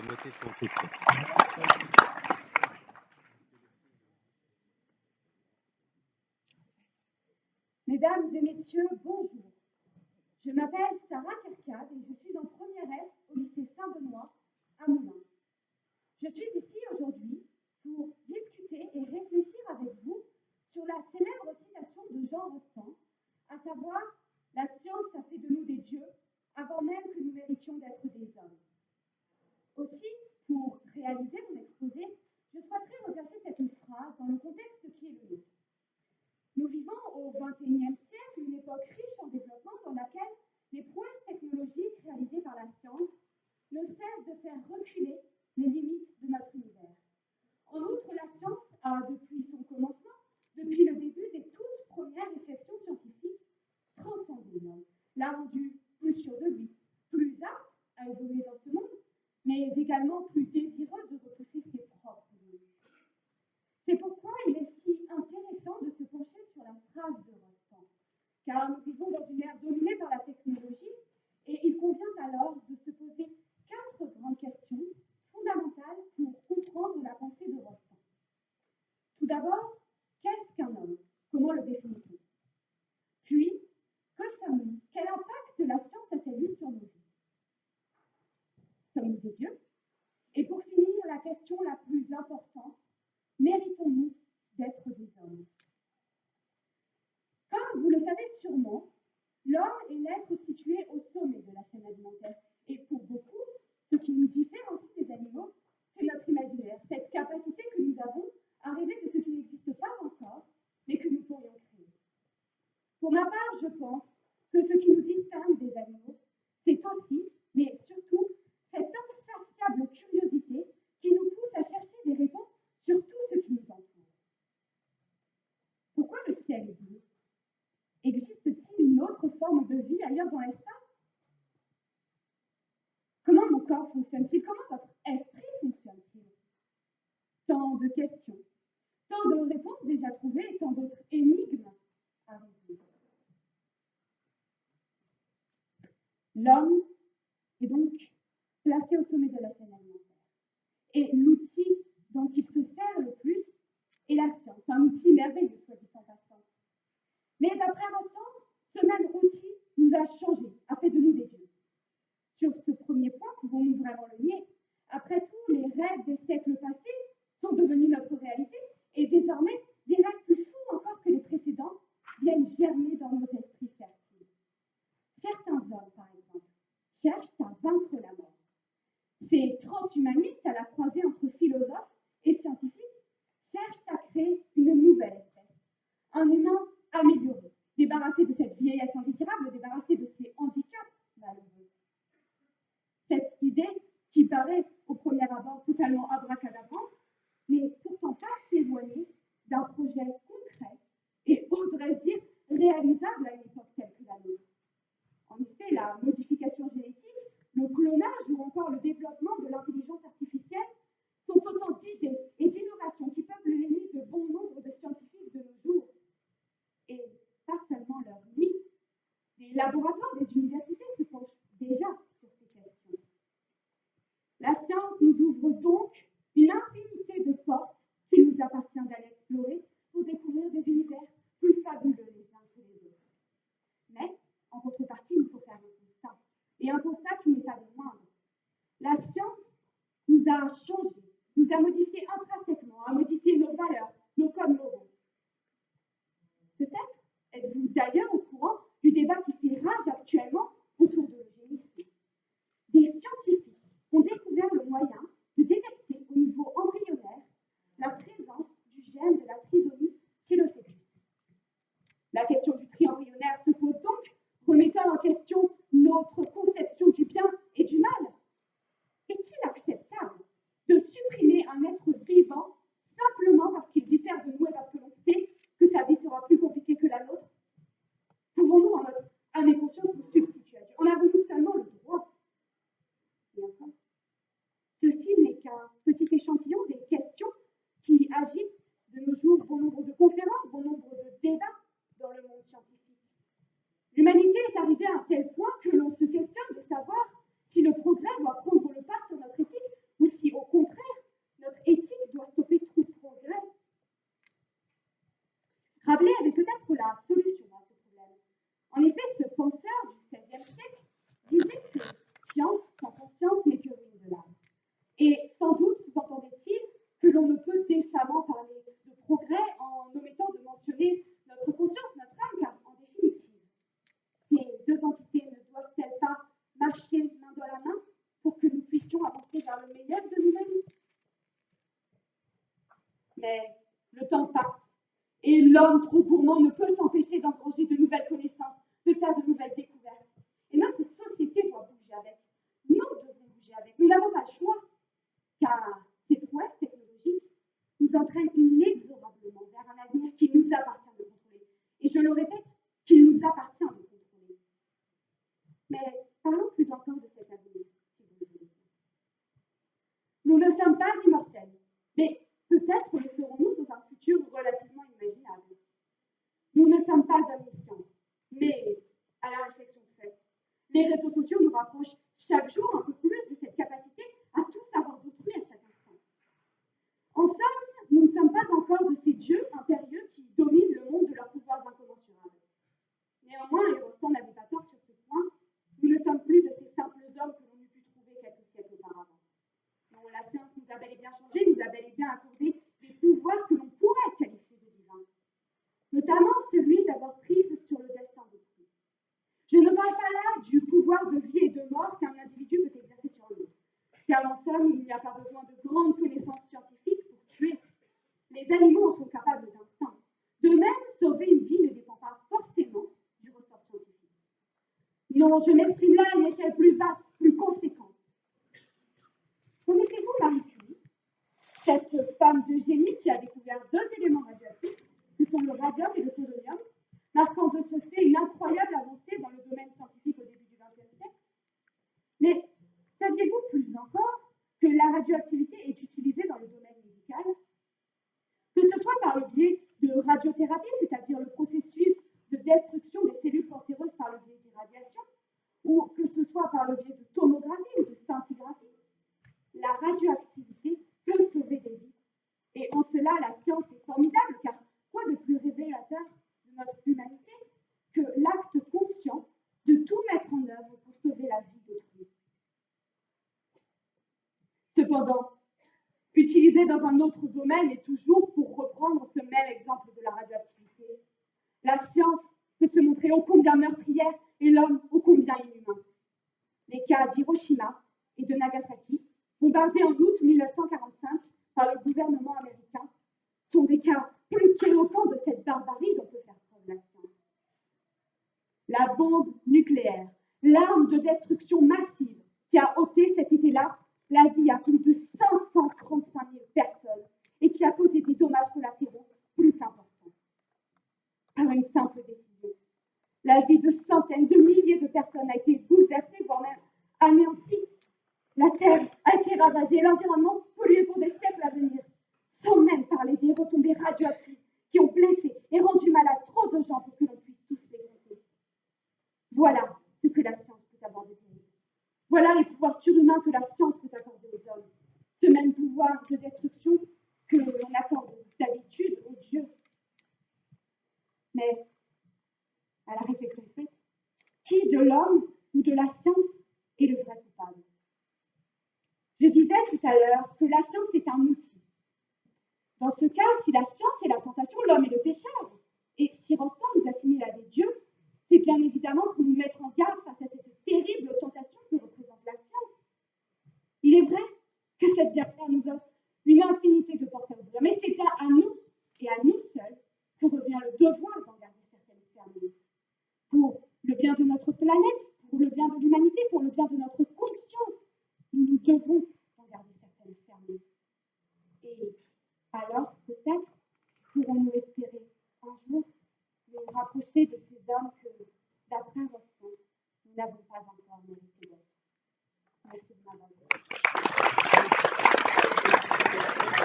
va noter son titre. Mesdames et messieurs, bonjour. Je m'appelle Sarah Kerkade et je suis en première S au lycée Saint-Benoît à Moulins. Je suis ici aujourd'hui pour discuter et réfléchir avec vous sur la célèbre citation de Jean Rostand, à savoir « La science a fait de nous des dieux avant même que nous méritions d'être des hommes ». Aussi, pour réaliser mon exposé, je souhaiterais replacer cette phrase dans le contexte qui est le nôtre. Nous vivons au XXIe siècle, une époque riche en développement dans laquelle les prouesses technologiques réalisées par la science ne cessent de faire reculer les limites de notre univers. En outre, la science a, depuis son commencement, depuis le début des toutes premières réflexions scientifiques, transcendé l'homme, l'a rendu plus sûr de lui, plus apte à évoluer dans ce monde, mais également plus désireux de repousser ses propres limites. C'est pourquoi il est si intéressant de se pencher sur la phrase de Rostand, car nous vivons dans une ère dominée par la technologie et il convient alors de se poser 4 grandes questions fondamentales pour comprendre la pensée de Rostand. Tout d'abord, qu'est-ce qu'un homme? Comment le définit-on? Puis, que sommes-nous? Quel impact la science a-t-elle eu sur nos vies? Sommes-nous des dieux? Et pour finir, la question la plus importante, méritons-nous d'être des hommes? Comme vous le savez sûrement, l'homme est l'être situé au sommet de la chaîne alimentaire. Et pour beaucoup, ce qui nous différencie des animaux, c'est notre imaginaire, cette capacité que nous avons à rêver de ce qui n'existe pas encore, mais que nous pourrions créer. Pour ma part, je pense que ce qui nous distingue des animaux, c'est aussi, mais surtout, cette insatiable curiosité qui nous pousse à chercher des réponses sur tout ce qui nous entoure. Pourquoi le ciel est bleu? Existe-t-il une autre forme de vie ailleurs dans l'espace? Comment mon corps fonctionne-t-il? Comment votre esprit fonctionne-t-il? Tant de questions, tant de réponses déjà trouvées et tant d'autres énigmes à résoudre. L'homme est donc placé au sommet de la chaîne alimentaire. Et l'outil dont il se sert le plus est la science, un outil merveilleux, soit dit en passant. Mais d'après Rostand, ce même outil nous a changés, a fait de nous des dieux. Sur ce premier point, pouvons-nous vraiment le nier? Après tout, les rêves des siècles passés sont devenus notre réalité, et désormais, des rêves plus fous encore que les précédents viennent germer dans nos esprits fertiles. Certains hommes, par exemple, cherchent à vaincre la mort. Ces transhumanistes à la croisée entre philosophes et scientifiques cherchent à créer une nouvelle espèce, un humain amélioré, débarrassé de cette vieillesse indésirable, débarrassé de ses handicaps malheureux. Cette idée, qui paraît au premier abord totalement abracadabrante, n'est pourtant pas si éloignée d'un projet concret et, oserais-je dire, réalisable à une époque telle que la nôtre. En effet, la modification génétique, le clonage ou encore le développement de l'intelligence artificielle sont autant d'idées et d'innovations qui peuplent les nuits de bon nombre de scientifiques de nos jours. Et pas seulement leurs nuits. Les laboratoires des universités se penchent déjà sur ces questions. La science nous ouvre donc une infinité de portes qu'il nous appartient d'aller explorer pour découvrir des univers plus fabuleux les uns que les autres. Mais, en contrepartie, il nous faut faire un constat. Et un constat qui n'est pas des moindres. La science nous a changé, nous a modifié intrinsèquement, a modifié nos valeurs, nos codes moraux. Peut-être êtes-vous d'ailleurs au courant du débat qui fait rage actuellement autour de l'eugénisme. Des scientifiques ont découvert le moyen de détecter au niveau embryonnaire la présence du gène de la trisomie chez le fœtus. La question du tri embryonnaire se pose donc, remettant en question notre conception du bien et du mal. Est-il acceptable de supprimer un être vivant simplement parce qu'il diffère de nous et parce que l'on sait que sa vie sera plus compliquée que la nôtre? Pouvons-nous, en notre âme et conscience, nous substituer à Dieu? En avons-nous seulement le droit? Bien évolution avancée vers le meilleur de nous-mêmes. Mais le temps passe, et l'homme trop gourmand ne peut s'empêcher d'engranger de nouvelles connaissances, de faire de nouvelles découvertes. Et notre société doit bouger avec. Nous devons bouger avec. Nous n'avons pas le choix, car ces prouesses technologiques nous entraînent inexorablement vers un avenir qui nous appartient de contrôler. Et je le répète, qu'il nous appartient de contrôler. Mais parlons plus encore de cet avenir, si vous le voulez. Nous ne sommes pas immortels, mais peut-être le serons-nous dans un futur relativement imaginable. Nous ne sommes pas omniscients, mais à la réflexion faite, les réseaux sociaux nous rapprochent chaque jour un peu plus de cette capacité à tout savoir d'autrui à chaque instant. En somme, nous ne sommes pas encore de ces dieux impérieux qui dominent le monde de leurs pouvoirs incommensurables. Néanmoins, et Rostand n'avait pas tort sur ce point, nous ne sommes plus de ces simples hommes que l'on eût pu trouver quelques siècles auparavant. Non, la science nous a bel et bien changé, nous a bel et bien accordé des pouvoirs que l'on pourrait qualifier de divins, notamment celui d'avoir prise sur le destin d'autrui. Je ne parle pas là du pouvoir de vie et de mort qu'un individu peut exercer sur l'autre, car en somme, il n'y a pas besoin de grandes connaissances scientifiques pour tuer. Les animaux en sont capables d'instinct. De même, sauver une vie ne dépend pas forcément du ressort scientifique. Non, je m'exprime là à une échelle plus vaste, plus conséquente. Connaissez-vous Marie Curie, cette femme de génie qui a découvert deux éléments radioactifs, que sont le radium et le polonium, marquant de ce fait une incroyable avancée dans le domaine scientifique au début du XXe siècle? Mais saviez-vous plus encore que la radioactivité est utilisée dans le domaine médical? Que ce soit par le biais de radiothérapie, c'est-à-dire le processus de destruction des cellules cancéreuses par le biais d'irradiation, ou que ce soit par le biais de tomographie ou de scintigraphie, la radioactivité peut sauver des vies. Et en cela, la science est formidable, car quoi de plus révélateur de notre humanité que l'acte conscient de tout mettre en œuvre pour sauver la vie d'autrui. Cependant, utilisé dans un autre domaine et toujours pour reprendre ce même exemple de la radioactivité, la science peut se montrer ô combien meurtrière et l'homme ô combien inhumain. Les cas d'Hiroshima et de Nagasaki, bombardés en août 1945 par le gouvernement américain, sont des cas plus qu'éloquents de cette barbarie dont peut faire preuve la science. La bombe nucléaire, l'arme de destruction massive qui a ôté cet été-là la vie à plus de 535 000 personnes et qui a causé des dommages collatéraux plus qu'importants. Par une simple décision, la vie de centaines de milliers de personnes a été bouleversée, voire même anéantie. La Terre a été ravagée, l'environnement pollué pour des siècles à venir, sans même parler des retombées radioactives qui ont blessé et rendu malade trop de gens pour que l'on puisse tous les compter. Voilà ce que la science peut avoir de terrible. Voilà les pouvoirs surhumains que la science peut accorder aux hommes. Ce même pouvoir de destruction que l'on accorde d'habitude aux dieux. Mais, à la réflexion faite, qui de l'homme ou de la science est le vrai coupable? Je disais tout à l'heure que la science est un outil. Dans ce cas, si la science est la tentation, l'homme est le pécheur. Et si Rostand nous assimile à des dieux, c'est bien évidemment pour nous mettre en garde face à cette terrible tentation que représente la science. Il est vrai que cette dernière nous offre une infinité de portes à ouvrir, mais c'est bien à nous et à nous seuls que revient le devoir d'en garder certaines fermées. Pour le bien de notre planète, pour le bien de l'humanité, pour le bien de notre conscience, nous devons en garder certaines fermées. Et alors, peut-être, pourrons-nous espérer un jour nous rapprocher de ces hommes que, d'après Rostand, nous n'avons pas encore mérité d'être. Merci de m'avoir écouté.